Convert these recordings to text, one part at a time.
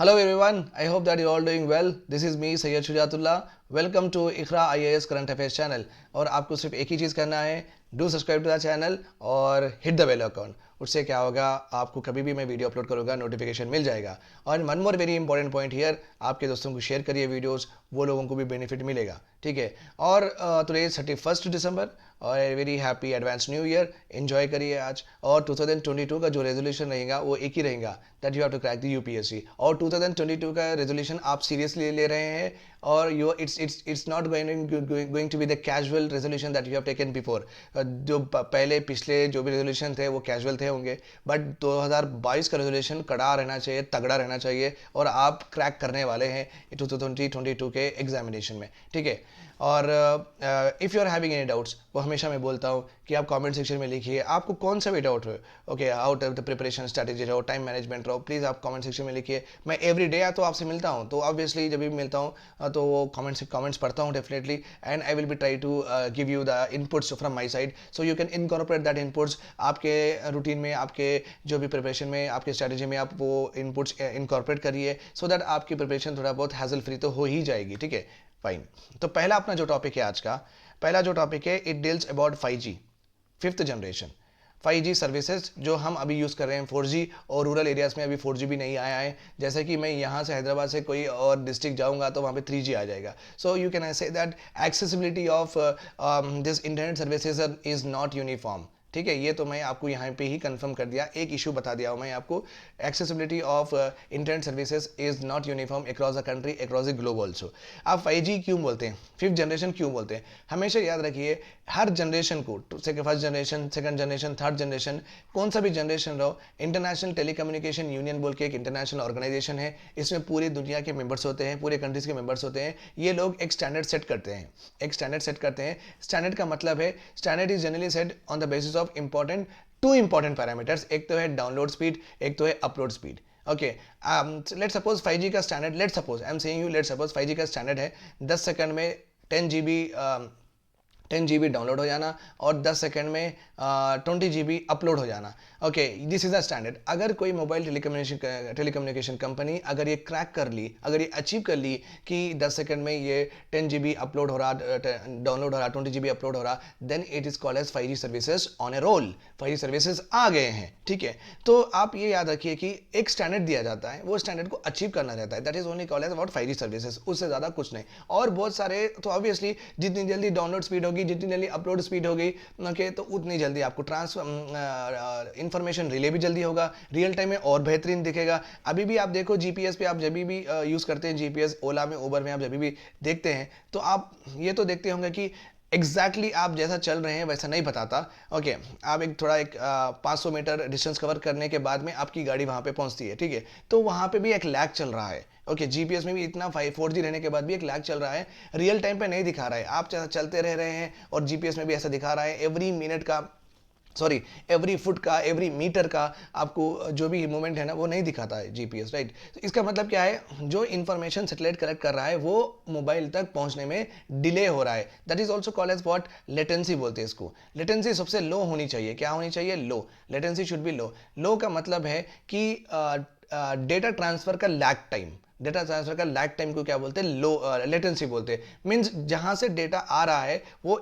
Hello everyone, I hope that you're all doing well. This is me Sayyid Shujatullah. Welcome to Iqra IAS current affairs channel. और आपको सिर्फ एक ही चीज़ करना है, do subscribe to the channel और हिट द बेल अकाउंट। उससे क्या होगा, आपको कभी भी मैं वीडियो अपलोड करूँगा नोटिफिकेशन मिल जाएगा। और one more very important point here, आपके दोस्तों को शेयर करिए वीडियोज़, वो लोगों को भी बेनिफिट मिलेगा, ठीक है। और टुडे इज 31 दिसंबर और very happy advance new year. Enjoy करिए आज। और 2022 का जो रेजोल्यूशन रहेगा वो एक ही रहेगा, that you have to crack the UPSC. और 2022 का रेजोल्यूशन आप सीरियसली ले रहे हैं और you it's not going to be the casual resolution that you have taken before. जो पहले पिछले जो भी रेजोल्यूशन थे वो कैजुअल थे होंगे, बट 2022 का रेजोल्यूशन कड़ा रहना चाहिए, तगड़ा रहना चाहिए और आप क्रैक करने वाले हैं 2022 के एग्जामिनेशन में, ठीक है। और if you are having any doubts, वो हमेशा मैं बोलता हूँ कि आप कमेंट सेक्शन में लिखिए, आपको कौन सा भी डाउट हो, okay, out of the preparation strategy रहो, टाइम मैनेजमेंट रहो, प्लीज़ आप कमेंट सेक्शन में लिखिए। मैं एवरी डे तो आपसे मिलता हूँ, तो ऑब्वियसली जब भी मिलता हूँ तो वो कमेंट्स पढ़ता हूँ definitely, and I will be try to give you the inputs from my side, so you can incorporate that inputs आपके रूटीन में, आपके जो भी प्रिपरेशन में, आपके स्ट्रैटेजी में आप वो इनपुट्स इनकॉर्पोरेट करिए, सो दैट आपकी प्रिपरेशन थोड़ा बहुत हैजल फ्री तो हो ही जाएगी, ठीक है। फाइन। तो पहला अपना जो टॉपिक है आज का, पहला जो टॉपिक है, it deals about 5G, fifth generation 5G services जो हम अभी यूज़ कर रहे हैं 4G, और रूरल एरियाज़ में अभी 4G भी नहीं आया है। जैसे कि मैं यहाँ से हैदराबाद से कोई और डिस्ट्रिक्ट जाऊँगा तो वहाँ पे 3G आ जाएगा। सो you can say that accessibility of this internet services is not uniform, ठीक है। ये तो मैं आपको यहाँ पे ही कंफर्म कर दिया, एक इशू बता दिया हूँ मैं आपको, accessibility of internet services is not uniform across the country, across the globe also. आप 5G क्यों बोलते हैं, फिफ्थ जनरेशन क्यों बोलते हैं, हमेशा याद रखिए, हर जनरेशन को, first generation, second generation, third generation, कौन सा भी जनरेशन रहो, इंटरनेशनल टेलीकम्युनिकेशन यूनियन बोल के एक इंटरनेशनल ऑर्गेनाइजेशन है, इसमें पूरी दुनिया के मेंबर्स होते हैं, पूरे कंट्रीज के मेंबर्स होते हैं। ये लोग एक स्टैंडर्ड सेट करते हैं, एक स्टैंडर्ड सेट करते हैं। स्टैंडर्ड का मतलब है, standard is generally set on the basis of two important parameters. एक तो है डाउनलोड स्पीड, एक तो है upload speed, okay. Let suppose 5G का standard, let suppose I am saying you, let suppose 5G का स्टैंडर्ड है 10 सेकंड में 10 GB डाउनलोड हो जाना और 10 सेकंड में 20 GB अपलोड हो जाना, okay, this is the standard. अगर कोई मोबाइल टेलीकम्युनिकेशन कंपनी अगर ये क्रैक कर ली, अगर ये अचीव कर ली कि 10 सेकंड में ये 10 GB अपलोड हो रहा, डाउनलोड हो रहा, 20 GB अपलोड हो रहा, then it is called as 5G services on a roll. 5G services आ गए हैं, ठीक है। तो आप ये याद रखिए कि एक स्टैंडर्ड दिया जाता है, वो स्टैंडर्ड को अचीव करना रहता है, that is only called as about 5G services, उससे ज़्यादा कुछ नहीं। और बहुत सारे तो ऑब्वियसली जितनी जल्दी डाउनलोड स्पीड होगी, जितनी जल्दी अपलोड स्पीड होगी, ओके, तो उतनी जल्दी आपको इंफॉर्मेशन रिले भी जल्दी होगा, रियल टाइम में और बेहतरीन दिखेगा। अभी भी आप देखो जीपीएस पे, आप जब भी यूज़ करते हैं जीपीएस, ओला में, उबर में आप जब भी देखते हैं तो आप ये तो देखते होंगे कि एग्जैक्टली आप जैसा चल रहे हैं वैसा नहीं बताता, ओके। आप एक थोड़ा 500 मीटर डिस्टेंस कवर करने के बाद में आपकी गाड़ी वहाँ पे पहुँचती है, ठीक है, तो वहाँ पे भी एक लैग चल रहा है, ओके। जीपीएस में भी इतना 4G रहने के बाद भी एक लैग चल रहा है, रियल टाइम पे नहीं दिखा रहा है, आप चलते रह रहे हैं और जीपीएस में भी ऐसा दिखा रहा है, एवरी मिनट का, सॉरी, एवरी फुट का, एवरी मीटर का आपको जो भी मूवमेंट है ना वो नहीं दिखाता है जीपीएस, राइट। तो इसका मतलब क्या है, जो इन्फॉर्मेशन सैटेलाइट कलेक्ट कर रहा है वो मोबाइल तक पहुंचने में डिले हो रहा है, that is also called as what, latency बोलते हैं इसको। लेटेंसी सबसे लो होनी चाहिए, क्या होनी चाहिए, लो, लेटेंसी शुड बी लो। लो का मतलब है कि डेटा ट्रांसफर का लैग टाइम, डेटा ट्रांसफर का लैग टाइम को क्या बोलते हैं, लो लेटेंसी बोलते हैं। मींस जहां से डेटा आ रहा है वो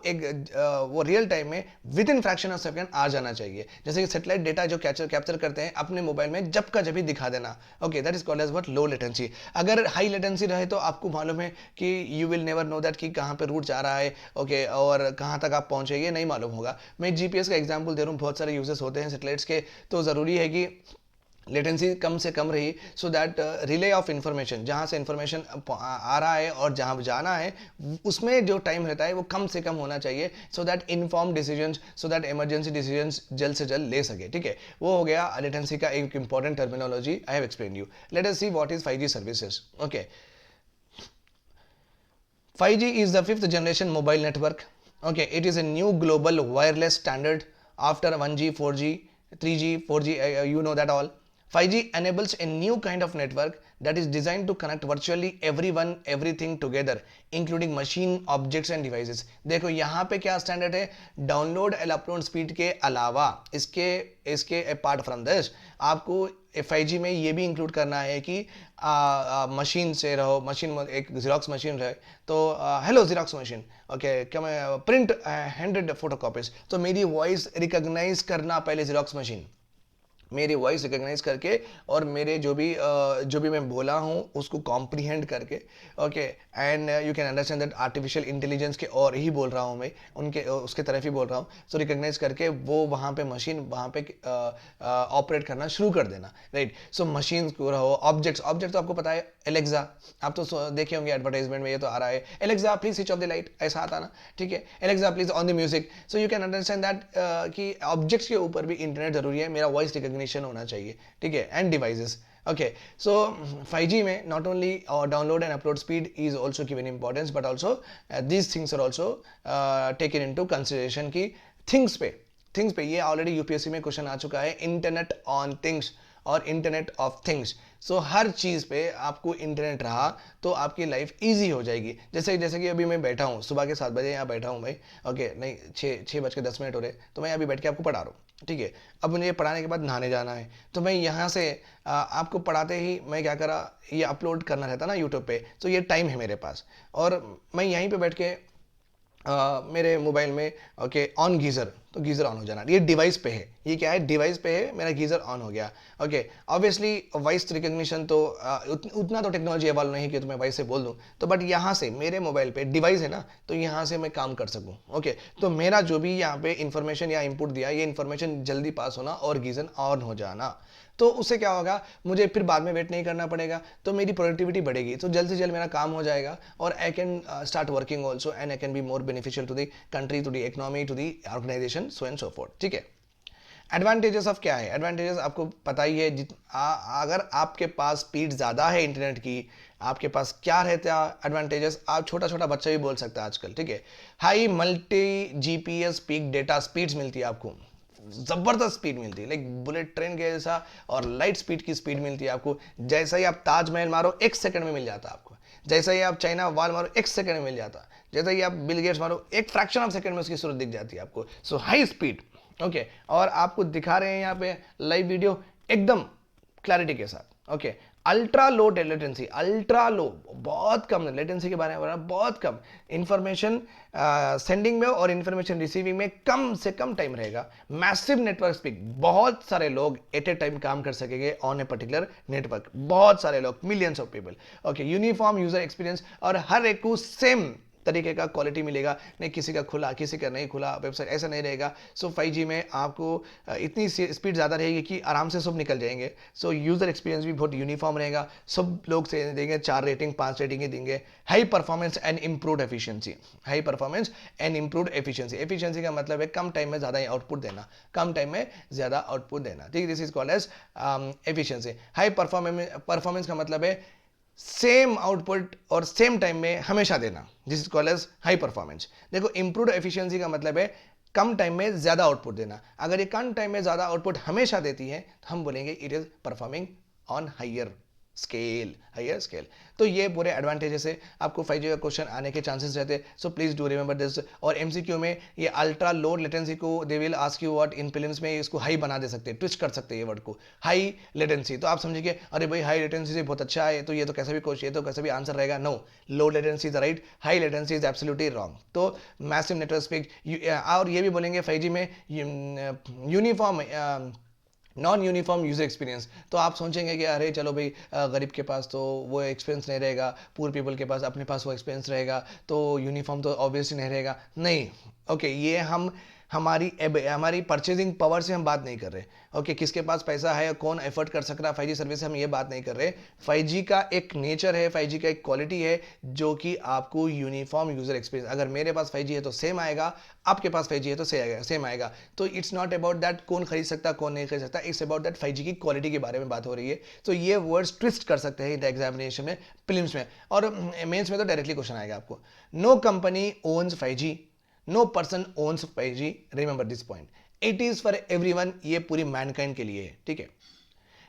वो रियल टाइम में within fraction of second आ जाना चाहिए। जैसे कि सैटेलाइट डेटा जो कैप्चर करते हैं अपने मोबाइल में जब का जब ही दिखा देना, okay, that is called as what, low latency. अगर हाई लेटेंसी रहे तो आपको मालूम है कि you will never know that कि कहाँ पे रूट जा रहा है, ओके, और कहाँ तक आप पहुंचे ये नहीं मालूम होगा। मैं जीपीएस का एग्जाम्पल दे रहा हूँ, बहुत सारे यूजर्स होते हैं सैटेलाइट्स के, तो ज़रूरी है कि लेटेंसी कम से कम रही, so that relay of information, जहाँ से इंफॉर्मेशन आ रहा है और जहाँ जाना है उसमें जो टाइम रहता है वो कम से कम होना चाहिए, so that inform decisions, so that emergency decisions जल्द से जल्द ले सके, ठीक है। वो हो गया लेटेंसी का एक important terminology, I have explain you. Let us see what is 5G services, okay. 5G is the fifth generation mobile network. Okay, it is a new global wireless standard after 1G, 4G, 3G, 4G. You know that all. 5G enables a new kind of network that is designed to connect virtually everyone, everything together, including machine, objects and devices. देखो यहाँ पे क्या standard है, download and upload speed के अलावा इसके इसके apart from this आपको 5G में ये भी इंक्लूड करना है कि मशीन से रहो, मशीन एक जीरोक्स मशीन रहे तो हेलो जीरोक्स मशीन, ओके क्या मैं प्रिंट 100 फोटो कॉपीज, तो मेरी वॉइस रिकॉग्नाइज करना पहले जीरोक्स मशीन, मेरी वॉइस रिकॉग्नाइज करके और मेरे जो भी मैं बोला हूँ उसको कॉम्प्रीहेंड करके, okay, and you can understand that artificial intelligence के और ही बोल रहा हूँ मैं, उनके उसके तरफ ही बोल रहा हूँ, सो रिकॉग्नाइज करके वो वहाँ पे मशीन वहाँ पे ऑपरेट करना शुरू कर देना, राइट। सो मशीन को रहो, ऑब्जेक्ट्स, ऑब्जेक्ट तो आपको पता है एलेक्सा, आप तो देखे होंगे एडवर्टाइजमेंट में, ये तो आ रहा है Alexa please switch off the light, ऐसा आता ना, ठीक है, Alexa please on the music. So you can understand that कि ऑब्जेक्ट्स के ऊपर भी इंटरनेट जरूरी है, मेरा वॉइस रिकॉग्निशन होना चाहिए, ठीक है, end devices. Okay, so 5G में not only download and upload speed is also given importance, but also these things are also taken into consideration कि things पे ये already UPSC में क्वेश्चन आ चुका है, इंटरनेट ऑन थिंग्स और internet of things. सो हर चीज़ पे आपको इंटरनेट रहा तो आपकी लाइफ ईजी हो जाएगी। जैसे कि अभी मैं बैठा हूँ, सुबह के 7 बजे यहाँ बैठा हूँ भाई, ओके, नहीं 6:10 हो रहे, तो मैं अभी बैठ के आपको पढ़ा रहा हूँ, ठीक है। अब मुझे पढ़ाने के बाद नहाने जाना है, तो मैं यहाँ से आपको पढ़ाते ही मैं क्या करा, ये अपलोड करना रहता ना यूट्यूब पे, तो ये टाइम है मेरे पास, और मैं यहीं पे बैठ के मेरे मोबाइल में, ओके, ऑन गीज़र, तो गीज़र ऑन हो जाना, ये डिवाइस पे है, ये क्या है, डिवाइस पे है, मेरा गीज़र ऑन हो गया, ओके। ऑब्वियसली वॉइस रिकग्निशन तो उतना तो टेक्नोलॉजी एवॉल्व नहीं कि तो मैं वॉइस से बोल दूं, तो बट यहाँ से मेरे मोबाइल पे डिवाइस है ना, तो यहाँ से मैं काम कर सकूँ, ओके। तो मेरा जो भी यहाँ पे इंफॉर्मेशन या इनपुट दिया, ये इंफॉर्मेशन जल्दी पास होना और गीज़र ऑन हो जाना, तो उससे क्या होगा, मुझे फिर बाद में वेट नहीं करना पड़ेगा, तो मेरी प्रोडक्टिविटी बढ़ेगी, तो जल्द से जल्द मेरा काम हो जाएगा और I can start working also and I can be more beneficial to the country, to the economy, to the organisation, so and so forth, ठीक है। एडवांटेजेस ऑफ क्या है, एडवांटेजेस आपको पता ही है, अगर आपके पास स्पीड ज़्यादा है इंटरनेट की, आपके पास क्या रहता है एडवांटेजेस, आप छोटा छोटा बच्चा भी बोल सकता है आजकल, ठीक है। High multi GPS peak data speeds मिलती है आपको, जबरदस्त स्पीड मिलती है, लाइक बुलेट ट्रेन के जैसा, और लाइट स्पीड की स्पीड मिलती है आपको। जैसा ही आप ताजमहल मारो 1 सेकंड में मिल जाता है आपको, जैसा ही आप चाइना वॉल मारो 1 सेकंड में मिल जाता, जैसा ही आप बिल गेट्स मारो एक फ्रैक्शन ऑफ सेकंड में उसकी सूरत दिख जाती है आपको। सो हाई स्पीड, ओके, और आपको दिखा रहे हैं यहाँ पे लाइव वीडियो एकदम क्लैरिटी के साथ, okay. Ultra low latency, ultra low, बहुत कम लेटेंसी के बारे में बोल रहा, बहुत कम इंफॉर्मेशन सेंडिंग में और इंफॉर्मेशन रिसीविंग में कम से कम टाइम रहेगा। मैसिव नेटवर्क स्पीड, बहुत सारे लोग एट ए टाइम काम कर सकेंगे ऑन ए पर्टिकुलर नेटवर्क, बहुत सारे लोग, millions of people, okay. Uniform user experience, और हर एक को सेम तरीके का क्वालिटी मिलेगा, नहीं किसी का खुला किसी का नहीं खुला वेबसाइट, ऐसा नहीं रहेगा। सो 5G में आपको इतनी स्पीड ज़्यादा रहेगी कि आराम से सब निकल जाएंगे। सो यूज़र एक्सपीरियंस भी बहुत यूनिफॉर्म रहेगा, सब लोग से देंगे 4 रेटिंग 5 रेटिंग ही देंगे। High performance and improved efficiency, high performance and improved efficiency, efficiency का मतलब है कम टाइम में ज़्यादा आउटपुट देना, कम टाइम में ज़्यादा आउटपुट देना, ठीक है, this is called as efficiency. High performance का मतलब है सेम आउटपुट और सेम टाइम में हमेशा देना, this is called as high performance. देखो इंप्रूव्ड एफिशिएंसी का मतलब है कम टाइम में ज्यादा आउटपुट देना, अगर ये कम टाइम में ज्यादा आउटपुट हमेशा देती है तो हम बोलेंगे it is performing on higher scale, higher scale. तो ये पूरे एडवांटेजेस है, आपको 5G का क्वेश्चन आने के चांसेस रहते हैं, so please do remember this. और एमसीक्यू में ये अल्ट्रा लो लेटेंसी को they will ask you what, in prelims में इसको हाई बना दे सकते हैं, ट्विस्ट कर सकते हैं ये वर्ड को, हाई लेटेंसी, तो आप समझिए अरे भाई हाई लेटेंसी से बहुत अच्छा है, तो ये तो कैसे भी क्वेश्चन, ये तो कैसे भी आंसर रहेगा, no, low latency is right, high latency is absolutely wrong. तो मैसिव नेटवर्क स्पीड, और ये भी बोलेंगे 5G में uniform non uniform user experience, तो आप सोचेंगे कि अरे चलो भाई गरीब के पास तो वो एक्सपीरियंस नहीं रहेगा, पुअर पीपल के पास अपने पास वो एक्सपीरियंस रहेगा, तो यूनिफॉर्म तो ऑब्वियसली नहीं रहेगा, नहीं, ओके, ये हम हमारी परचेजिंग पावर से हम बात नहीं कर रहे, ओके, किसके पास पैसा है, कौन एफर्ट कर सक रहा है 5G सर्विस से, हम ये बात नहीं कर रहे। 5G का एक नेचर है, 5G का एक क्वालिटी है जो कि आपको यूनिफॉर्म यूजर एक्सपीरियंस, अगर मेरे पास 5G है तो सेम आएगा, आपके पास 5G है तो सेम आएगा। तो इट्स नॉट अबाउट दैट कौन खरीद सकता कौन नहीं खरीद सकता, इट्स अबाउट दैट 5G की क्वालिटी के बारे में बात हो रही है। तो ये वर्ड्स ट्विस्ट कर सकते हैं द एग्जामिनेशन में, प्रीलिम्स में, और मेंस में तो डायरेक्टली क्वेश्चन आएगा आपको। No company owns 5G, no person owns 5G, remember this point, it is for everyone, ये पूरी मैनकाइंड के लिए है, ठीक है।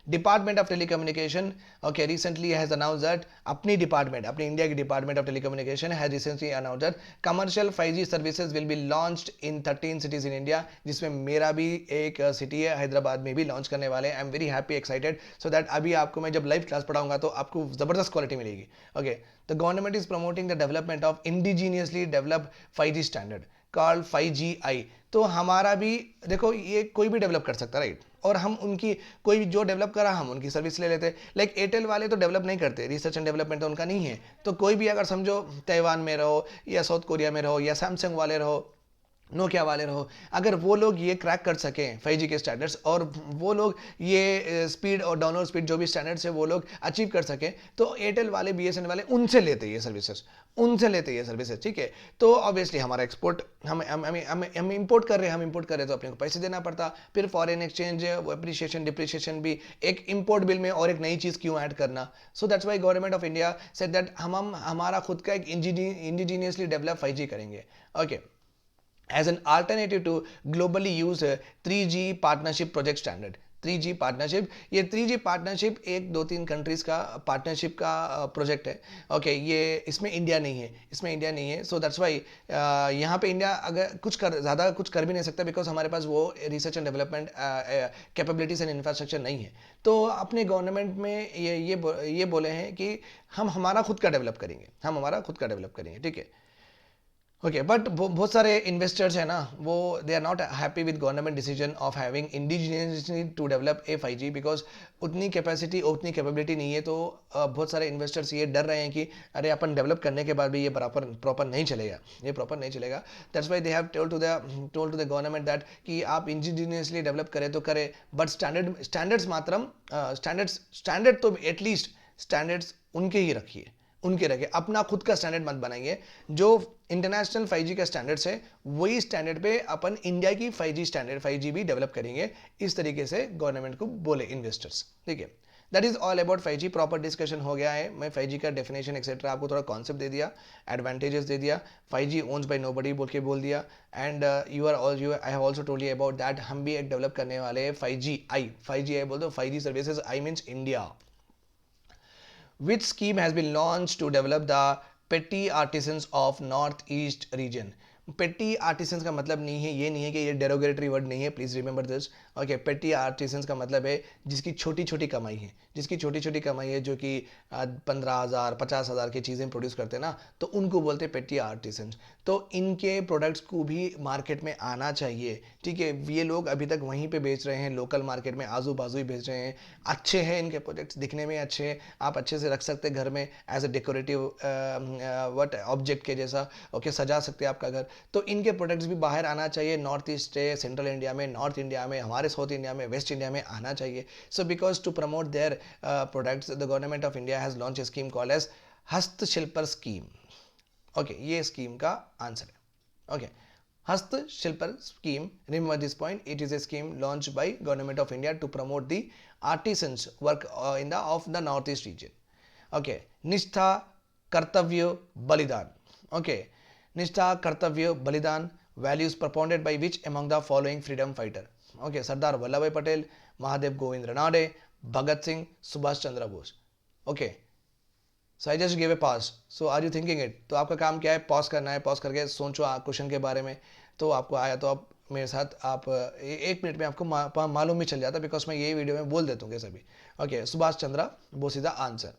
Department of telecommunication okay recently has announce that अपनी डिपार्टमेंट, अपनी इंडिया की department of telecommunication has recently announce that commercial 5G services will be launched in 13 cities in India, जिसमें मेरा भी एक सिटी है, हैदराबाद में भी लॉन्च करने वाले हैं। I am very happy excited so that अभी आपको मैं जब लाइव क्लास पढ़ाऊंगा तो आपको जबरदस्त क्वालिटी मिलेगी। Okay, the government is promoting the development of indigenously developed 5G standard called 5GI। तो हमारा भी देखो, ये कोई भी डेवलप कर सकता है राइट, और हम उनकी कोई जो डेवलप करा हम उनकी सर्विस ले लेते। लाइक एयरटेल वाले तो डेवलप नहीं करते, रिसर्च एंड डेवलपमेंट तो उनका नहीं है। तो कोई भी अगर समझो ताइवान में रहो या साउथ कोरिया में रहो या सैमसंग वाले रहो, नोकिया वाले रहो, अगर वो लोग ये क्रैक कर सकें 5G के स्टैंडर्ड्स, और वो लोग ये स्पीड और डाउनलोड स्पीड जो भी स्टैंडर्ड्स है वो लोग अचीव कर सकें, तो एयरटेल वाले BSNL वाले उनसे लेते ये सर्विसेज, उनसे लेते ये सर्विसेज। ठीक है, तो ऑब्वियसली हमारा एक्सपोर्ट हम इंपोर्ट कर रहे हैं, हम इंपोर्ट कर रहे हैं तो अपने को पैसे देना पड़ता, फिर फॉरेन एक्सचेंज अप्रिशिएशन डिप्रिशिएशन भी, एक इंपोर्ट बिल में और एक नई चीज़ क्यों ऐड करना। So that's why government of India said that हम हमारा खुद का एक इंडिजीनियसली डेवलप 5G करेंगे। Okay, as an alternative to globally used 3G partnership project standard। 3G partnership, ये 3G पार्टनरशिप एक दो तीन कंट्रीज का पार्टनरशिप का प्रोजेक्ट है। ओके, ये इसमें इंडिया नहीं है, इसमें इंडिया नहीं है। सो दैट्स वाई यहाँ पे इंडिया अगर ज़्यादा कुछ कर भी नहीं सकता, बिकॉज हमारे पास वो research and development capabilities and infrastructure नहीं है। तो अपने गवर्नमेंट में ये बोले हैं कि हम हमारा खुद का डेवलप करेंगे, हम हमारा खुद का डेवलप करेंगे। ठीक है, ओके, बट बहुत सारे इन्वेस्टर्स हैं ना, वो they are not happy with government decision of having indigenously to develop a 5G, because उतनी कैपेसिटी उतनी कैपेबिलिटी नहीं है। तो बहुत सारे इन्वेस्टर्स ये डर रहे हैं कि अरे अपन डेवलप करने के बाद भी ये प्रॉपर नहीं चलेगा, ये प्रॉपर नहीं चलेगा। That's why they have told to the government that कि आप इंडिजिनियसली डेवलप करें तो करें, बट स्टैंडर्ड तो एटलीस्ट स्टैंडर्ड्स उनके ही रखिए, उनके रखे, अपना खुद का स्टैंडर्ड मत बनाइए। जो इंटरनेशनल 5G का स्टैंडर्ड्स है वही स्टैंडर्ड पे अपन इंडिया की 5G स्टैंडर्ड 5G भी डेवलप करेंगे, इस तरीके से गवर्नमेंट को बोले इन्वेस्टर्स। ठीक है, that is all about 5G। Proper discussion हो गया है, मैं 5G का डेफिनेशन एक्सेट्रा आपको थोड़ा कॉन्सेप्ट दे दिया, एडवांटेजेस दे दिया, 5G ओन्स बाय नोबडी बोल दिया, and I have also told you about that हम भी एक डेवलप करने वाले हैं 5G आई बोल दो, 5G services, I means India. Which scheme has been launched to develop the petty artisans of Northeast region? पेटी आर्टिसंस का मतलब नहीं है, ये नहीं है कि ये डेरोगेटरी वर्ड नहीं है, प्लीज रिमेंबर दिस। ओके, पेटी आर्टिसंस का मतलब है जिसकी छोटी छोटी कमाई है, जिसकी छोटी छोटी कमाई है, जो कि 15,000 50,000 की चीज़ें प्रोड्यूस करते हैं ना, तो उनको बोलते हैं पेटी आर्टिसंस। तो इनके प्रोडक्ट्स को भी मार्केट में आना चाहिए। ठीक है, ये लोग अभी तक वहीं पे बेच रहे हैं, लोकल मार्केट में आजू बाजू ही बेच रहे हैं। अच्छे हैं इनके प्रोडक्ट्स, दिखने में अच्छे हैं, आप अच्छे से रख सकते हैं घर में as a decorative what object के जैसा। ओके, सजा सकते हैं आपका घर। तो इनके प्रोडक्ट्स भी बाहर आना चाहिए, नॉर्थ ईस्ट है, सेंट्रल इंडिया में, नॉर्थ इंडिया में, हमारे साउथ इंडिया में, वेस्ट इंडिया में आना चाहिए। So because to promote their products the government of India has launch a scheme called as Hastshilpar scheme. Okay, ये स्कीम का आंसर है। Okay, Hastshilpar scheme, remember this point, it is a scheme launched by government of India to promote the artisans work in the northeast region. Okay, निष्ठा कर्तव्य बलिदान। Okay, निष्ठा कर्तव्य बलिदान values propounded by which among the following freedom fighter? Okay, Sardar Vallabh Bhai Patel, Mahadev Govind Ranade, Bhagat Singh, Subhash Chandra Bose. Okay, so I just give a pause, so are you thinking it? तो आपका काम क्या है? पॉज करना है, पॉज करके सोचो क्वेश्चन के बारे में। तो आपको आया तो आप मेरे साथ आप एक मिनट में आपको मालूम ही चल जाता, बिकॉज मैं ये वीडियो में बोल देता हूँ सभी। Okay, Subhash Chandra Bose is the answer.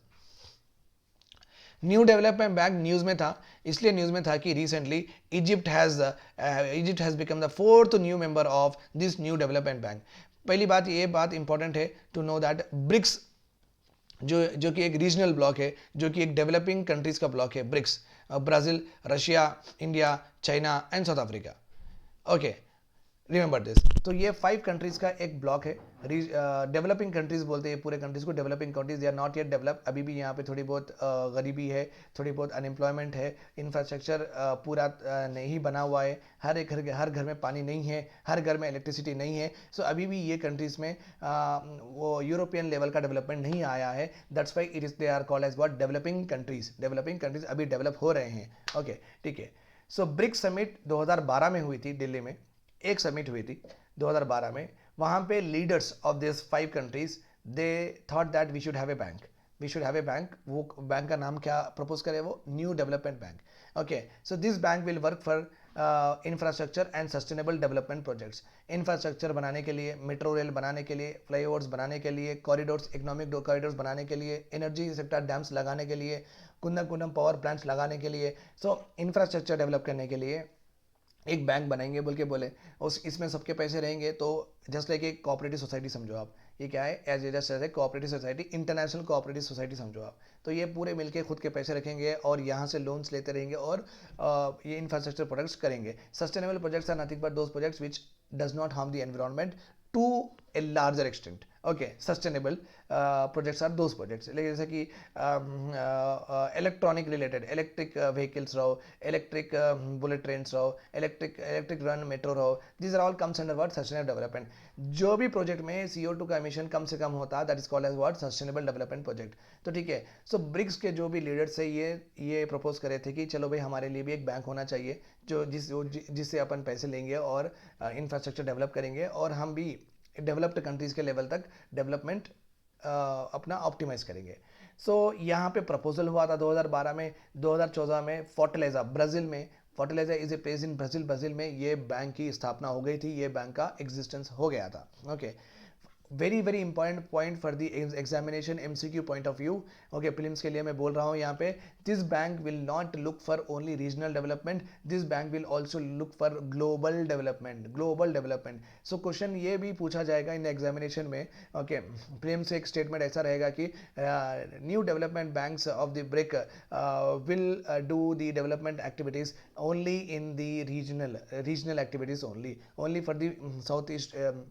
New development bank news में था, इसलिए न्यूज़ में था कि recently Egypt has become the 4th new member of this new development bank. पहली बात, ये बात इंपॉर्टेंट है टू नो दैट ब्रिक्स जो कि एक रीजनल ब्लॉक है, जो कि एक डेवलपिंग कंट्रीज का ब्लॉक है, BRICS, Brazil, Russia, India, China and South Africa. Okay, remember this. तो ये 5 कंट्रीज का एक ब्लॉक है। डेवलपिंग कंट्रीज बोलते हैं पूरे कंट्रीज को, developing countries, they are not yet develop. अभी भी यहाँ पे थोड़ी बहुत गरीबी है, थोड़ी बहुत अनएम्प्लॉयमेंट है, इंफ्रास्ट्रक्चर पूरा नहीं बना हुआ है, हर घर में पानी नहीं है, हर घर में इलेक्ट्रिसिटी नहीं है। सो अभी भी ये कंट्रीज में वो यूरोपियन लेवल का डेवलपमेंट नहीं आया है। That's why it is they are called as what, developing countries. Developing countries अभी डेवलप हो रहे हैं। ओके, ठीक है। सो ब्रिक्स समिट 2012 में हुई थी दिल्ली में, एक समिट हुई थी 2012 में। वहाँ पे leaders of this 5 countries they thought that we should have a bank, we should have a bank. वो बैंक का नाम क्या प्रपोज करे, वो new development bank. Okay, so this bank will work for infrastructure and sustainable development projects. Infrastructure बनाने के लिए, metro rail बनाने के लिए, फ्लाईओवर्स बनाने के लिए, कॉरिडोर्स, इकोनॉमिक कॉरिडोर्स बनाने के लिए, एनर्जी सेक्टर डैम्स लगाने के लिए, कुंदम कुंदम पावर प्लांट्स लगाने के लिए. सो इंफ्रास्ट्रक्चर डेवलप करने के लिए एक बैंक बनाएंगे बोल के बोले. उस इसमें सबके पैसे रहेंगे. तो जस्ट लाइक एक कोऑपरेटिव सोसाइटी समझो आप, ये क्या है, as just as a cooperative society, international cooperative society समझो आप. तो ये पूरे मिलके खुद के पैसे रखेंगे और यहाँ से लोन्स लेते रहेंगे और ये इंफ्रास्ट्रक्चर प्रोजेक्ट्स करेंगे. Sustainable projects are nothing but those projects which does not harm the environment to a larger extent. Okay, sustainable projects are those projects, जैसे कि इलेक्ट्रॉनिक रिलेटेड, इलेक्ट्रिक व्हीकल्स रहो, इलेक्ट्रिक बुलेट ट्रेन रहो, electric run metro रहो. This are all comes under word sustainable development. जो भी project में CO2 का emission कम से कम होता है, that is called as word sustainable development project. तो ठीक है, सो ब्रिक्स के जो भी लीडर्स है ये प्रपोज करे थे कि चलो भाई हमारे लिए भी एक बैंक होना चाहिए जो जिससे अपन पैसे लेंगे और इंफ्रास्ट्रक्चर डेवलप करेंगे और हम भी डेवलप्ड कंट्रीज़ के लेवल तक डेवलपमेंट अपना ऑप्टिमाइज करेंगे. सो यहाँ पे प्रपोजल हुआ था 2012 में. 2014 में फोर्टलेजा, ब्राज़ील में, फोर्टलेजा is a place in Brazil, Brazil में ये बैंक की स्थापना हो गई थी, ये बैंक का एग्जिस्टेंस हो गया था. Okay, very very important point for the examination MCQ point of view. Okay, prelims के लिए मैं बोल रहा हूँ यहाँ पे, this bank will not look for only regional development, this bank will also look for global development, global development. So question ये भी पूछा जाएगा इन एग्जामिनेशन में. ओके, प्रीलिम्स से एक स्टेटमेंट ऐसा रहेगा कि new development banks of the brick will do the development activities only in the regional activities only for the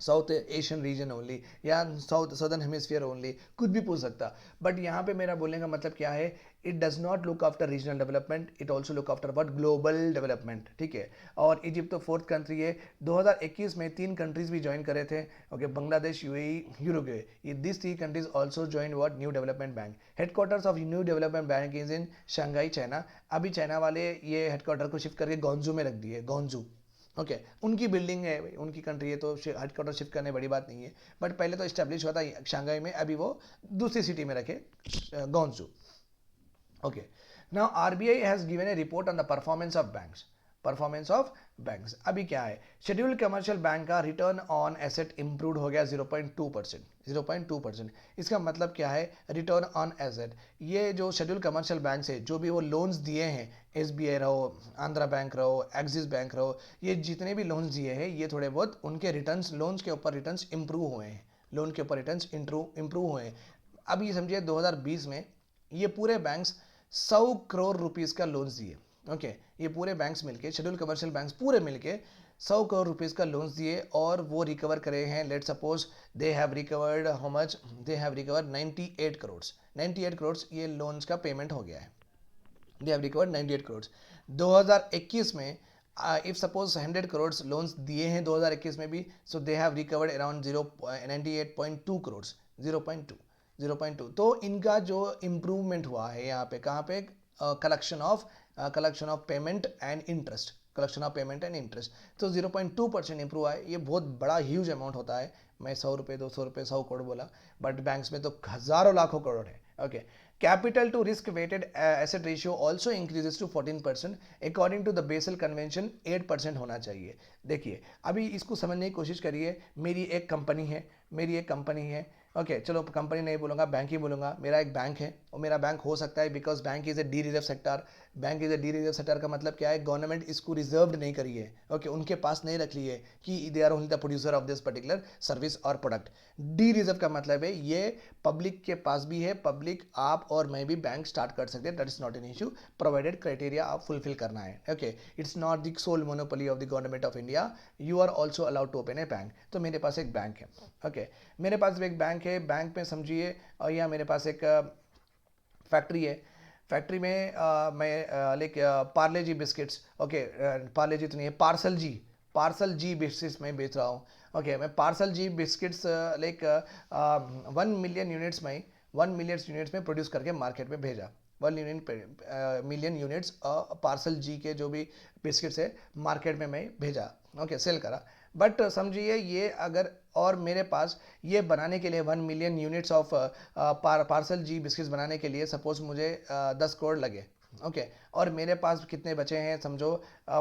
south Asian region only या सदर्न हेमिस्फीयर ओनली, कुछ भी पूछ सकता. बट यहाँ पे मेरा बोलने का मतलब क्या है, it does not look after regional development, it also look after what, global development. ठीक है, और इजिप्ट तो फोर्थ कंट्री है. 2021 में 3 कंट्रीज भी ज्वाइन करे थे. Okay, Bangladesh, UAE, Uruguay, this 3 countries also join what, new development bank. Headquarters of new development bank is in Shanghai, China. अभी चाइना वाले ये हेडक्वार्टर को शिफ्ट करके गोंजू में रख दिए, गोंजू. ओके, उनकी बिल्डिंग है, उनकी कंट्री है, तो हेडक्वार्टर शिफ्ट करने बड़ी बात नहीं है. बट पहले तो इस्टेब्लिश हुआ था शंघाई में, अभी वो दूसरी सिटी में रखे, गोंजू. Okay, now RBI has given a report on the performance of banks. Performance of banks अभी क्या है, शेड्यूल्ड कमर्शियल बैंक का रिटर्न ऑन एसेट इंप्रूव हो गया 0.2%. 0.2%. इसका मतलब क्या है, रिटर्न ऑन एसेट. ये जो शेड्यूल्ड कमर्शियल बैंक है, जो भी वो लोन्स दिए हैं, SBI रहो, आंध्रा बैंक रहो, एक्सिस बैंक रहो, ये जितने भी लोन्स दिए हैं, ये थोड़े बहुत उनके रिटर्न्स, लोन्स के ऊपर रिटर्न्स इंप्रूव हुए हैं, लोन के ऊपर रिटर्न्स इंप्रूव हुए हैं. अब ये समझिए 2020 में ये पूरे बैंक्स 100 करोड़ रुपीस का लोन्स दिए. ओके, ये पूरे बैंक्स मिलके, शेड्यूल कमर्शियल बैंक्स पूरे मिलके 100 करोड़ रुपीस का लोन्स दिए और वो रिकवर करे हैं. Let suppose they have recovered how much, they have recovered 98 crore. 98 crore ये लोन्स का पेमेंट हो गया है. दे हैव रिकवर्ड 98 करोड़. 2021 में इफ सपोज 100 करोड़ लोन्स दिए हैं 2021 में भी, so they have recovered around 98.2 crore. 0.2. तो इनका जो इम्प्रूवमेंट हुआ है यहाँ पे, कहाँ पे, collection of payment and interest, collection of payment and interest. तो 0.2% इंप्रूव है. ये बहुत बड़ा ह्यूज अमाउंट होता है. मैं 100 रुपये, 200 रुपये, 100 करोड़ बोला, बट बैंक्स में तो हजारों लाखों करोड़ है. Okay, capital to risk weighted asset ratio also increases to 14%. According to the Basel convention 8% होना चाहिए. देखिए, अभी इसको समझने की कोशिश करिए. मेरी एक कंपनी है. ओके, चलो कंपनी नहीं बोलूँगा, बैंक ही बोलूँगा. मेरा एक बैंक है और मेरा बैंक हो सकता है because bank is A D reserve sector. Bank is A D reserve sector का मतलब क्या है, गवर्नमेंट इसको रिजर्व्ड नहीं करी है. ओके, उनके पास नहीं रख ली है कि they are only the producer of this particular service और प्रोडक्ट. डी रिजर्व का मतलब है ये पब्लिक के पास भी है, पब्लिक, आप और मैं भी बैंक स्टार्ट कर सकते हैं. That is not an issue, provided criteria आप फुलफिल करना है. Okay, it's not the sole monopoly of the government of India. You are also allowed to open a bank. तो मेरे पास एक बैंक है. ओके, मेरे पास एक बैंक है. बैंक में समझिए, और यहाँ मेरे पास एक फैक्ट्री है. फैक्ट्री में मैं लाइक पार्ले जी बिस्किट्स. ओके, पार्ले जी तो नहीं है, पार्सल जी बिस्किट्स मैं बेच रहा हूँ. ओके, मैं parcel G biscuits like 1 million units में प्रोड्यूस करके मार्केट में भेजा. 1 मिलियन यूनिट्स पार्सल जी के जो भी बिस्किट्स है मार्केट में मैं भेजा. ओके, सेल करा. बट समझिए ये अगर, और मेरे पास ये बनाने के लिए 1 million units of Parle G biscuits बनाने के लिए सपोज मुझे 10 करोड़ लगे, ओके और मेरे पास कितने बचे हैं समझो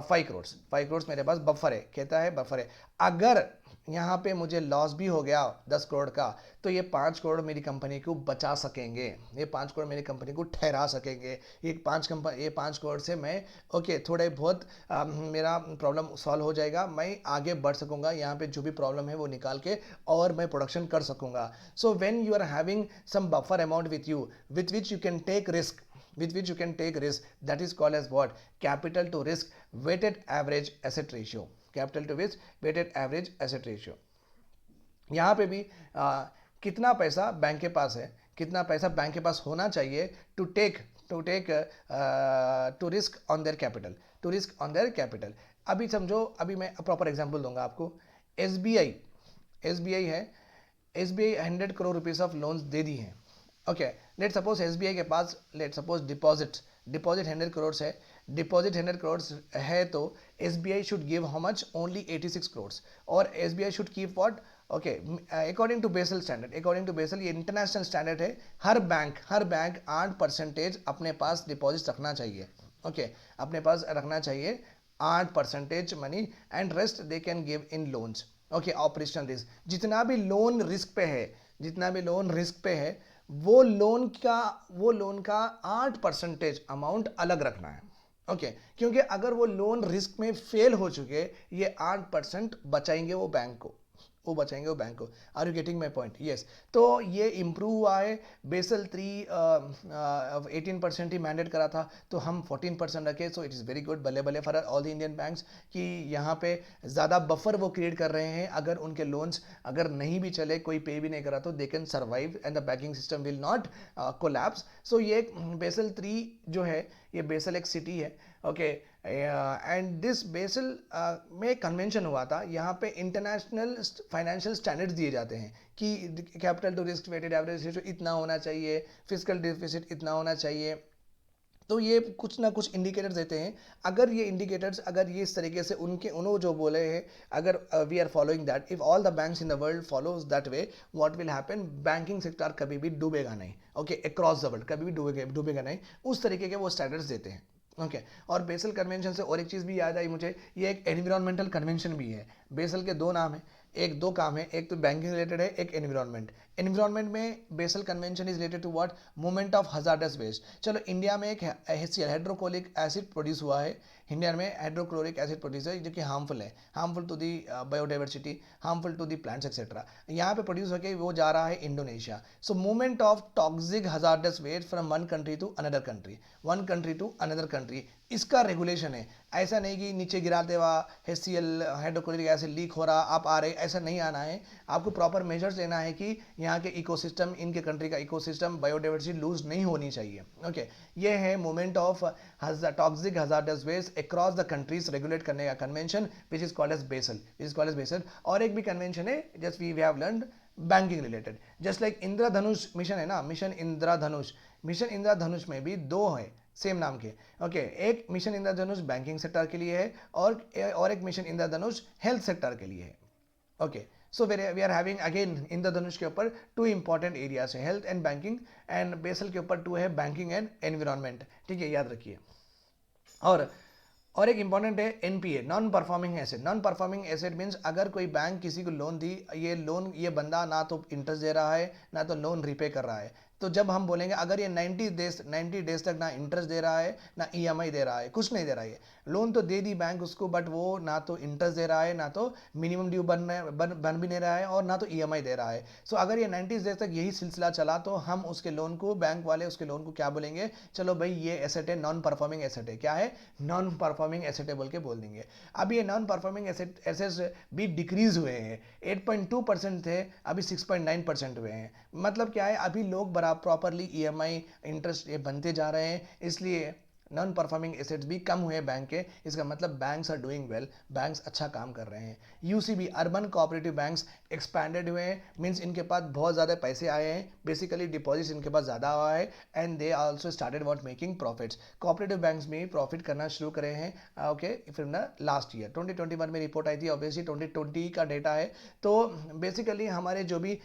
5 करोड़, 5 करोड़ मेरे पास बफर है, कहता है बफर है। अगर यहाँ पे मुझे लॉस भी हो गया 10 करोड़ का, तो ये 5 करोड़ मेरी कंपनी को बचा सकेंगे, ये 5 करोड़ मेरी कंपनी को ठहरा सकेंगे। ये 5 करोड़ से मैं ओके थोड़े बहुत मेरा प्रॉब्लम सॉल्व हो जाएगा, मैं आगे बढ़ सकूंगा, यहाँ पे जो भी प्रॉब्लम है वो निकाल के और मैं प्रोडक्शन कर सकूंगा। So when you are having some buffer amount with you, with which you can take risk, with which you can take risk, that is called as what? Capital to risk weighted average asset ratio. Capital to risk weighted average asset ratio. यहाँ पे भी कितना पैसा bank के पास है, कितना पैसा bank के पास होना चाहिए to take to risk on their capital, to risk on their capital. अभी समझो, अभी मैं प्रॉपर एग्जांपल दूंगा आपको। एसबीआई है, SBI 100 crore rupees of loans दे दी हैं, ओके लेट सपोज एसबीआई के पास लेट सपोज डिपॉजिट 100 करोड़ है, डिपॉजिट 100 करोड़ है, तो SBI should give how much? Only 86 crore. और SBI should keep what? Okay according to Basel standard, according to Basel, ये इंटरनेशनल स्टैंडर्ड है, हर बैंक 8% अपने पास डिपॉजिट रखना चाहिए, ओके अपने पास रखना चाहिए 8% money, and rest they can give in loans, okay operational risk. जितना भी लोन रिस्क पे है, जितना भी लोन रिस्क पे है, वो लोन का 8% अमाउंट अलग रखना है, ओके क्योंकि अगर वो लोन रिस्क में फेल हो चुके, ये 8% बचाएंगे वो बैंक को, are you getting my point? Yes. तो ये इंप्रूव हुआ है, बेसल 3 18% ही मैंडेट करा था, तो हम 14% रखे, so it is very good, बल्ले बल्ले for all the Indian banks कि यहाँ पे ज़्यादा बफर वो क्रिएट कर रहे हैं। अगर उनके लोन्स अगर नहीं भी चले, कोई पे भी नहीं करा, तो they can survive and the banking system will not collapse. So ये बेसल 3 जो है, ये बेसल एक सिटी है, ओके एंड दिस बेसल में कन्वेंशन हुआ था। यहाँ पे इंटरनेशनल फाइनेंशियल स्टैंडर्ड्स दिए जाते हैं कि capital to risk weighted average ratio इतना होना चाहिए, फिस्कल डेफिसिट इतना होना चाहिए। तो ये कुछ ना कुछ इंडिकेटर्स देते हैं। अगर ये इंडिकेटर्स, अगर ये इस तरीके से उन्होंने जो बोले हैं, अगर we are following that, if all the banks in the world follows that way, what will happen? Banking sector कभी भी डूबेगा नहीं, ओके अक्रॉस द वर्ल्ड कभी भी डूबेगा नहीं। उस तरीके के वो स्टैंडर्ड्स देते हैं, ओके और बेसल कन्वेंशन से और एक चीज़ भी याद आई मुझे, ये एक एनवायरमेंटल कन्वेंशन भी है। बेसल के 2 नाम है, दो काम है, एक तो बैंकिंग रिलेटेड है, एक एनवायरमेंट। एनवायरमेंट में Basel convention is related to what? Movement of hazardous waste. चलो इंडिया में एक HCl हाइड्रोक्लोरिक एसिड प्रोड्यूस हुआ है, इंडिया में हाइड्रोक्लोरिक एसिड प्रोड्यूस है जो कि हार्मफुल है, harmful to the biodiversity, harmful to the plants etcetera. यहाँ पे प्रोड्यूस होकर वो जा रहा है Indonesia. So movement of toxic hazardous waste from one country to another country, one country to another country, इसका रेगुलेशन है। ऐसा नहीं कि नीचे गिराते हुआ HCl हाइड्रोक्लोरिक एसिड लीक हो रहा, आप आ रहे, ऐसा नहीं आना है। आपको प्रॉपर मेजर्स लेना है कि यहाँ के इकोसिस्टम, इनके कंट्री का इकोसिस्टम, बायोडाइवर्सिटी लूज नहीं होनी चाहिए, ओके ये है movement of toxic hazardous waste across the countries, regulate करने का convention which is called as Basel, और एक भी कन्वेंशन है just we have learned banking related, just like Indradhanush mission है ना, मिशन इंद्रधनुष में भी 2 है सेम नाम के, ओके एक मिशन इंद्रधनुष बैंकिंग सेक्टर के लिए है, और एक मिशन इंद्रधनुष हेल्थ सेक्टर के लिए है, okay so we are having again Indradhanush के ऊपर 2 इंपॉर्टेंट एरियाज है, health and banking, and Basel के ऊपर 2 है बैंकिंग एंड एनवायरनमेंट, ठीक है याद रखिए। और एक इंपॉर्टेंट है NPA, non performing asset. Non performing asset means अगर कोई बैंक किसी को लोन दी, ये बंदा ना तो इंटरेस्ट दे रहा है, ना तो लोन रिपे कर रहा है, तो जब हम बोलेंगे अगर ये 90 डेज तक ना इंटरेस्ट दे रहा है, ना EMI दे रहा है, कुछ नहीं दे रहा है, लोन तो दे दी बैंक उसको, बट वो ना तो इंटरेस्ट दे रहा है, ना तो मिनिमम ड्यू बन भी नहीं रहा है, और ना तो EMI दे रहा है। सो अगर ये 90 डेज तक यही सिलसिला चला, तो हम उसके लोन को, बैंक वाले उसके लोन को क्या बोलेंगे? चलो भाई ये एसेट है, नॉन परफॉर्मिंग एसेट है। क्या है? नॉन परफॉर्मिंग एसेट है बोल के बोल देंगे। अब ये नॉन परफॉर्मिंग एसेट्स भी डिक्रीज हुए हैं, 8.2% थे, अभी 6.9% हुए हैं। मतलब क्या है? अभी लोग प्रॉपरली EMI इंटरेस्ट ये बनते जा रहे हैं, इसलिए नॉन परफॉर्मिंग एसेट्स भी कम हुए बैंक के, इसका मतलब banks are doing well, banks अच्छा काम कर रहे हैं। UCB urban cooperative banks expanded हुए हैं, मींस इनके पास बहुत ज़्यादा पैसे आए हैं, बेसिकली डिपॉजिट्स इनके पास ज़्यादा हुआ है, and they also started what making profits. Cooperative banks में प्रॉफिट करना शुरू करे हैं, okay, from the last year 2021 में रिपोर्ट आई थी, ऑब्वियसली 2020 का डेटा है। तो बेसिकली हमारे जो भी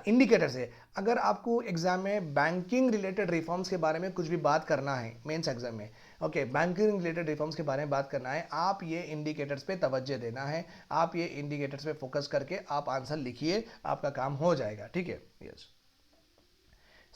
इंडिकेटर्स है, अगर आपको एग्जाम में बैंकिंग रिलेटेड रिफॉर्म्स के बारे में कुछ भी बात करना है मेंस एग्जाम में, ओके, बैंकिंग रिलेटेड रिफॉर्म्स के बारे में बात करना है, आप ये इंडिकेटर्स पे तवज्जो देना है, आप ये इंडिकेटर्स पे फोकस करके आप आंसर लिखिए, आपका काम हो जाएगा, ठीक है। यस,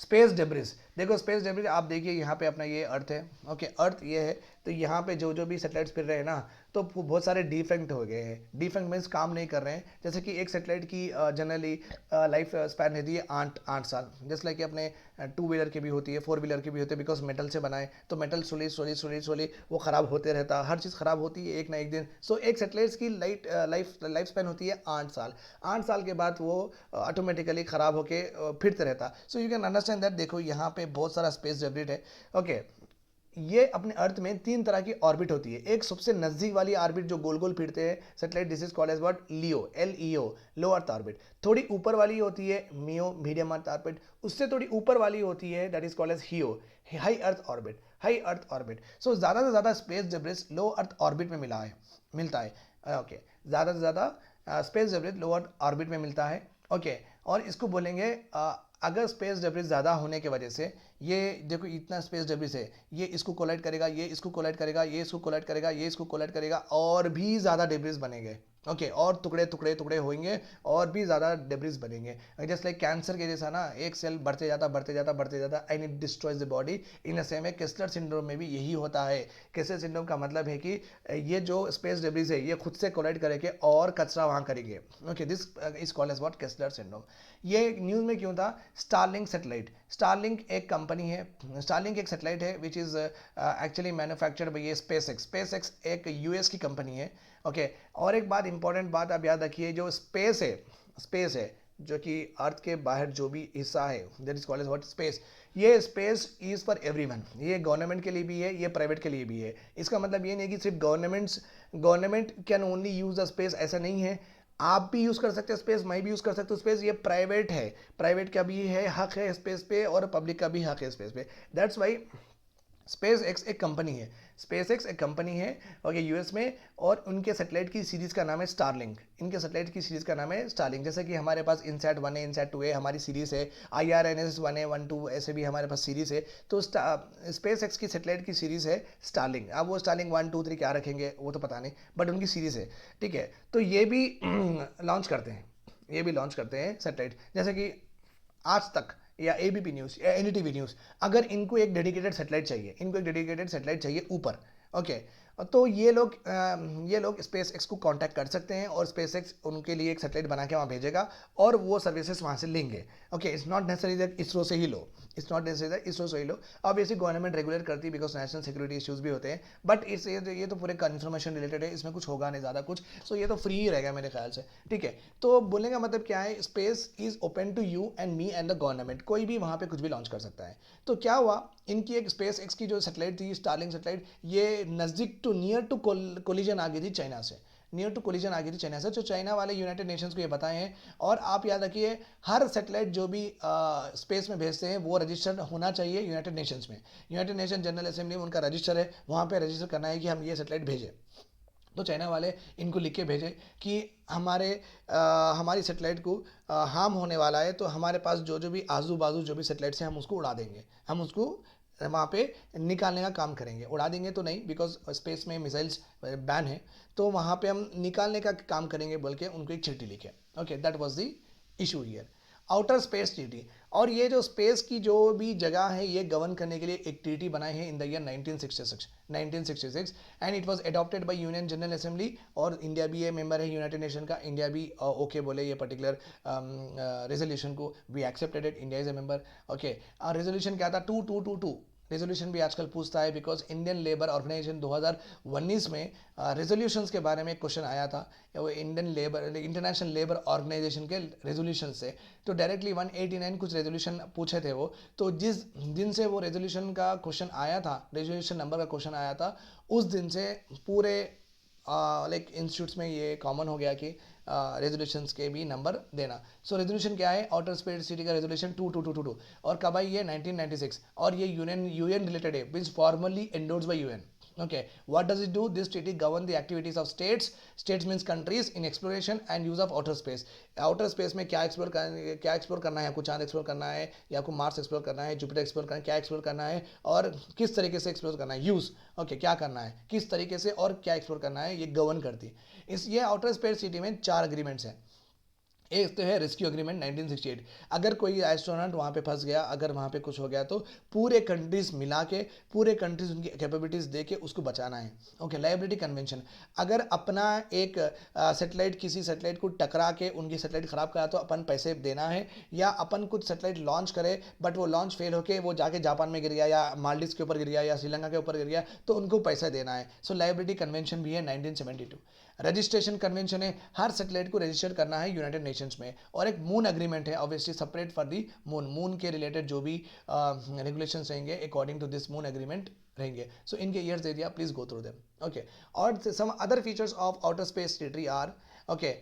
स्पेस डेब्रिस, देखो स्पेस डेब्रिस आप देखिए यहाँ पे अपना ये अर्थ है, ओके, अर्थ ये है, तो यहाँ पे जो जो भी सैटेलाइट्स फिर रहे हैं ना, तो बहुत सारे डिफेक्ट हो गए हैं। डिफेक्ट मीन्स काम नहीं कर रहे हैं, जैसे कि एक सैटेलाइट की जनरली लाइफ स्पैन रहती है 8 साल, जैसे लाइक अपने 2 व्हीलर की भी होती है, 4 व्हीलर की भी होती है, बिकॉज मेटल से बनाए तो metal slowly slowly slowly slowly वो ख़राब होते रहता है, हर चीज़ ख़राब होती है एक ना एक दिन। सो एक सैटेलाइट्स की लाइफ स्पैन होती है 8 साल। 8 साल के बाद वो ऑटोमेटिकली ख़राब होके फिरते रहता। सो यू कैन अंडरस्टैंड दैट, देखो यहाँ पे बहुत सारा स्पेस डेब्रिस है, ओके। ये अपने अर्थ में 3 तरह की ऑर्बिट होती है। एक सबसे नजदीक वाली ऑर्बिट जो गोल गोल फिरते हैं satellite, this is called as what, LEO, LEO, low earth orbit. थोड़ी ऊपर वाली होती है मियो, मीडियम अर्थ ऑर्बिट। उससे थोड़ी ऊपर वाली होती है दैट इज कॉल्ड एज हियो, high earth orbit, high earth orbit. So ज़्यादा से ज़्यादा space debris low earth orbit में मिलता है, ओके। ज़्यादा से ज़्यादा space debris low earth orbit में मिलता है, ओके। और इसको बोलेंगे अगर स्पेस डेब्रिस ज़्यादा होने की वजह से, ये देखो इतना स्पेस डेब्रिस है, ये इसको कोलाइड करेगा, ये इसको कोलाइड करेगा, ये इसको कोलाइड करेगा, ये इसको कोलाइड करेगा, और भी ज़्यादा डेब्रिस बनेंगे, ओके, और टुकड़े टुकड़े टुकड़े होंगे, और भी ज़्यादा डेब्रिस बनेंगे। जस्ट लाइक कैंसर के जैसा ना, एक सेल बढ़ते जाता बढ़ते जाता बढ़ते जाता and it destroys the body. In the same है केस्लर सिंड्रोम में भी यही होता है। केस्लर सिंड्रोम का मतलब है कि ये जो स्पेस डेब्रिस है ये खुद से कोलाइड करेंगे और कचरा वहाँ करेंगे, okay, this is called as what, Kessler syndrome. ये न्यूज़ में क्यों था? स्टारलिंक सेटेलाइट, स्टारलिंक एक कंपनी है, स्टारलिंक एक सेटेलाइट है which is actually manufactured by ये स्पेस एक्स एक यूएस की कंपनी है, ओके। और एक बात इंपॉर्टेंट बात आप याद रखिए, जो स्पेस है जो कि अर्थ के बाहर जो भी हिस्सा है that is called as what, space. ये स्पेस इज़ फॉर एवरीवन, ये गवर्नमेंट के लिए भी है, ये प्राइवेट के लिए भी है। इसका मतलब ये नहीं कि सिर्फ government can only use the space, ऐसा नहीं है। आप भी यूज़ कर सकते हैं स्पेस, मैं भी यूज़ कर सकता हूँ स्पेस, ये प्राइवेट है, प्राइवेट का भी है हक है स्पेस पे, और पब्लिक का भी हक है स्पेस पे। दैट्स वाई स्पेस एक्स एक कंपनी है, स्पेस एक्स एक कंपनी है, ओके, यूएस में, और उनके सैटेलाइट की सीरीज़ का नाम है स्टारलिंक। इनके सैटेलाइट की सीरीज़ का नाम है स्टारलिंक। जैसे कि हमारे पास इनसैट 1 है, इनसैट 2 है, हमारी सीरीज़ है, IRNS 1 है, 1 2 ऐसे भी हमारे पास सीरीज़ है। तो स्पेस एक्स की सैटेलाइट की सीरीज़ है स्टारलिंक। अब वो स्टारलिंक 1 2 3 क्या रखेंगे वो तो पता नहीं, बट उनकी सीरीज़ है, ठीक है। तो ये भी लॉन्च करते हैं, ये भी लॉन्च करते हैं सैटेलाइट, जैसे कि आज तक या ABP न्यूज़ या NDTV न्यूज़, अगर इनको एक डेडिकेटेड सेटेलाइट चाहिए ऊपर, ओके, तो ये लोग स्पेस एक्स को कांटेक्ट कर सकते हैं, और स्पेस एक्स उनके लिए एक सेटेलाइट बना के वहाँ भेजेगा, और वो सर्विसेज वहाँ से लेंगे, okay. It's not necessary that ISRO से ही लो, ऑब्वियसली गवर्नमेंट रेगुलेट करती है बिकॉज नेशनल सिक्योरिटी इश्यूज भी होते हैं, बट ये तो पूरे कंफर्मेशन रिलेटेड है, इसमें कुछ होगा नहीं ज़्यादा कुछ, सो ये तो फ्री ही रहेगा मेरे ख्याल से, ठीक है। तो बोलने का मतलब क्या है, space is open to you and me and the government, कोई भी वहाँ पे कुछ भी लॉन्च कर सकता है। तो क्या हुआ, इनकी एक स्पेस एक्स की जो सेटेलाइट थी स्टारलिंक सेटेलाइट, ये नज़दीक टू नियर टू कोलिजन आ गई थी चाइना से, जो चाइना वाले यूनाइटेड नेशंस को ये बताए हैं। और आप याद रखिए, हर सेटेलाइट जो भी स्पेस में भेजते हैं वो रजिस्टर्ड होना चाहिए यूनाइटेड नेशंस में, यूनाइटेड नेशन जनरल असेंबली में उनका रजिस्टर है, वहाँ पे रजिस्टर करना है कि हम ये सेटेलाइट भेजें। तो चाइना वाले इनको लिख के भेजे कि हमारी सेटेलाइट को हार्म होने वाला है, तो हमारे पास जो जो भी आजू बाजू जो भी सेटेलाइट्स हैं हम उसको उड़ा देंगे, हम उसको वहाँ पे निकालने का काम करेंगे। उड़ा देंगे तो नहीं, बिकॉज स्पेस में मिसाइल्स बैन है, तो वहाँ पे हम निकालने का काम करेंगे बोल के उनको एक चिट्ठी लिखे, okay. That was the issue here, outer space treaty. और ये जो स्पेस की जो भी जगह है ये गवर्न करने के लिए एक ट्रीटी बनाई है in the year 1966, and it was adopted by UN general assembly, और इंडिया भी ये मेंबर है यूनाइटेड नेशन का। इंडिया भी ओके बोले ये पर्टिकुलर रेजोल्यूशन को, we accepted it, India is a member, okay. Resolution क्या था, 2222, रेजोल्यूशन भी आजकल पूछता है, बिकॉज इंडियन लेबर ऑर्गेनाइजेशन 2019 में रेजोल्यूशंस के बारे में क्वेश्चन आया था, वो इंटरनेशनल लेबर ऑर्गेनाइजेशन के रेजोल्यूशन से। तो डायरेक्टली 189 कुछ रेजोल्यूशन पूछे थे वो, तो जिस दिन से वो रेजोल्यूशन का क्वेश्चन आया था, रेजोल्यूशन नंबर का क्वेश्चन आया था, उस दिन से पूरे लाइक इंस्टीट्यूट्स में ये कॉमन हो गया कि रेजोल्यूशंस के भी नंबर देना। सो रेजोल्यूशन क्या है? आउटर स्पेस सिटी का रेजोल्यूशन 2222, और कब आई ये? 1996, और ये यूएन रिलेटेड है, means formally endorsed bye UN. Okay, what does it do? This treaty govern the activities of states. States means countries in exploration and use of outer space. Outer space में क्या explore करना है? आपको चांद explore करना है, या आपको मार्स एक्सप्लोर करना है, जुपिटर एक्सप्लोर करना है, क्या एक्सप्लोर करना है और किस तरीके से एक्सप्लोर करना है? यूज, ओके, क्या करना है, किस तरीके से और क्या एक्सप्लोर करना है, ये गवर्न करती है। ये आउटर स्पेस सिटी में 4 एग्रीमेंट्स हैं। एक तो है रेस्क्यू एग्रीमेंट 1968, अगर कोई एस्ट्रोनॉट वहाँ पे फंस गया, अगर वहाँ पे कुछ हो गया, तो पूरे कंट्रीज मिला के, पूरे कंट्रीज उनकी कैपेबिलिटीज दे के उसको बचाना है। ओके, लायबिलिटी कन्वेंशन, अगर अपना एक सेटेलाइट किसी सेटेलाइट को टकरा के उनकी सेटेलाइट खराब करा तो अपन पैसे देना है, या अपन कुछ सेटेलाइट लॉन्च करे बट वो लॉन्च फेल होके वो जाके जापान में गिर गया, या मालदीव्स के ऊपर गिर गया, या श्रीलंका के ऊपर गिर गया, तो उनको पैसा देना है। सो लायबिलिटी कन्वेंशन भी है 1972। रजिस्ट्रेशन कन्वेंशन है, हर सेटेलाइट को रजिस्टर करना है यूनाइटेड नेशंस में। और एक मून एग्रीमेंट है, obviously separate for the moon के रिलेटेड जो भी रेगुलेशंस रहेंगे according to this moon agreement रहेंगे। सो इनके ईयर्स दे दिया, please go through them. Okay, और some other features of outer space territory are, okay,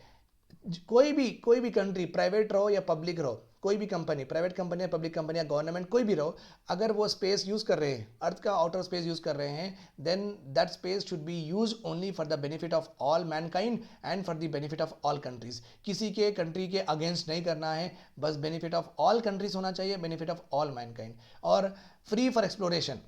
कोई भी कंट्री, प्राइवेट रहो या पब्लिक रहो, कोई भी कंपनी, प्राइवेट कंपनी या पब्लिक कंपनी या गवर्नमेंट, कोई भी रहो, अगर वो स्पेस यूज कर रहे हैं, अर्थ का आउटर स्पेस यूज कर रहे हैं, then that space should be use only for the benefit of all mankind and for the benefit of all countries. किसी के कंट्री के अगेंस्ट नहीं करना है, बस बेनिफिट ऑफ ऑल कंट्रीज होना चाहिए, बेनिफिट ऑफ ऑल मैनकाइंड, और फ्री फॉर एक्सप्लोरेशन।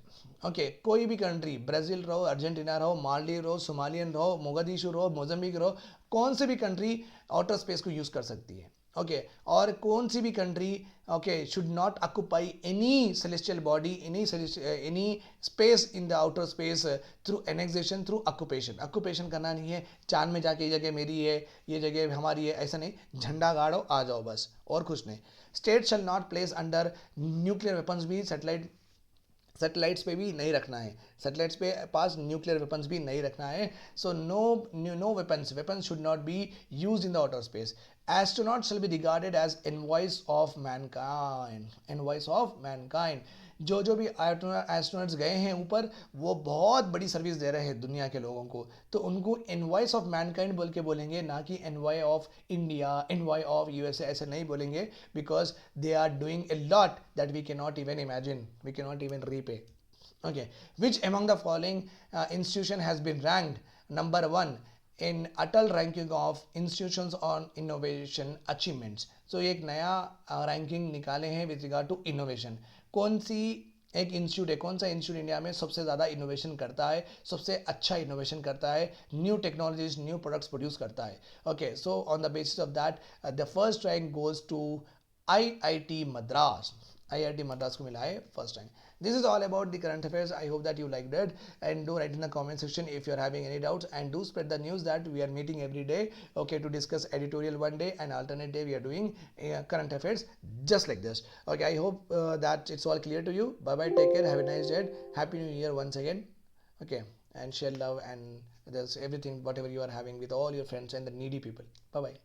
ओके, कोई भी कंट्री, ब्राज़ील रहो, अर्जेंटीना रहो, मालदीव रहो, सोमालियन रहो, मोगादिशु रहो, मोजम्बिक रहो, कौन सी भी कंट्री आउटर स्पेस को यूज कर सकती है। ओके, और कौन सी भी country, okay, should not occupy any celestial body, any space in the outer space through annexation, through occupation करना नहीं है, चांद में जाके ये जगह मेरी है, ये जगह हमारी है, ऐसा नहीं, झंडा गाड़ो आ जाओ बस, और कुछ नहीं। State shall not place under nuclear weapons भी सेटेलाइट्स पे भी नहीं रखना है, सेटेलाइट्स पे पास न्यूक्लियर वेपन्स भी नहीं रखना है। So no weapons should not be used in the outer space. Astronaut shall be regarded as envoys of mankind. जो भी एस्ट्रोनॉट्स गए हैं ऊपर, वो बहुत बड़ी सर्विस दे रहे हैं दुनिया के लोगों को, तो उनको एनवॉइस ऑफ मैनकाइंड बोल के बोलेंगे, ना कि envoy of India, envoy of USA, ऐसे नहीं बोलेंगे, because they are doing a lot that we can not even imagine, we can not even repay. Okay, which among the following institution has been ranked number 1 in Atal ranking of institutions on innovation achievements? So एक नया ranking निकाले हैं with regard to innovation. कौन सी एक institute है, कौन सा institute India में सबसे ज़्यादा इनोवेशन करता है, सबसे अच्छा इनोवेशन करता है, new technologies, new products produce करता है। Okay, so on the basis of that the first rank goes to IIT Madras. IIT Madras को मिला है first rank. This is all about the current affairs. I hope that you liked it, and do write in the comment section if you are having any doubts, and do spread the news that we are meeting every day, okay, to discuss editorial one day and alternate day we are doing current affairs just like this. Okay, I hope that it's all clear to you. Bye bye, take care, have a nice day, happy new year once again. Okay, and share love and there's everything whatever you are having with all your friends and the needy people. Bye bye.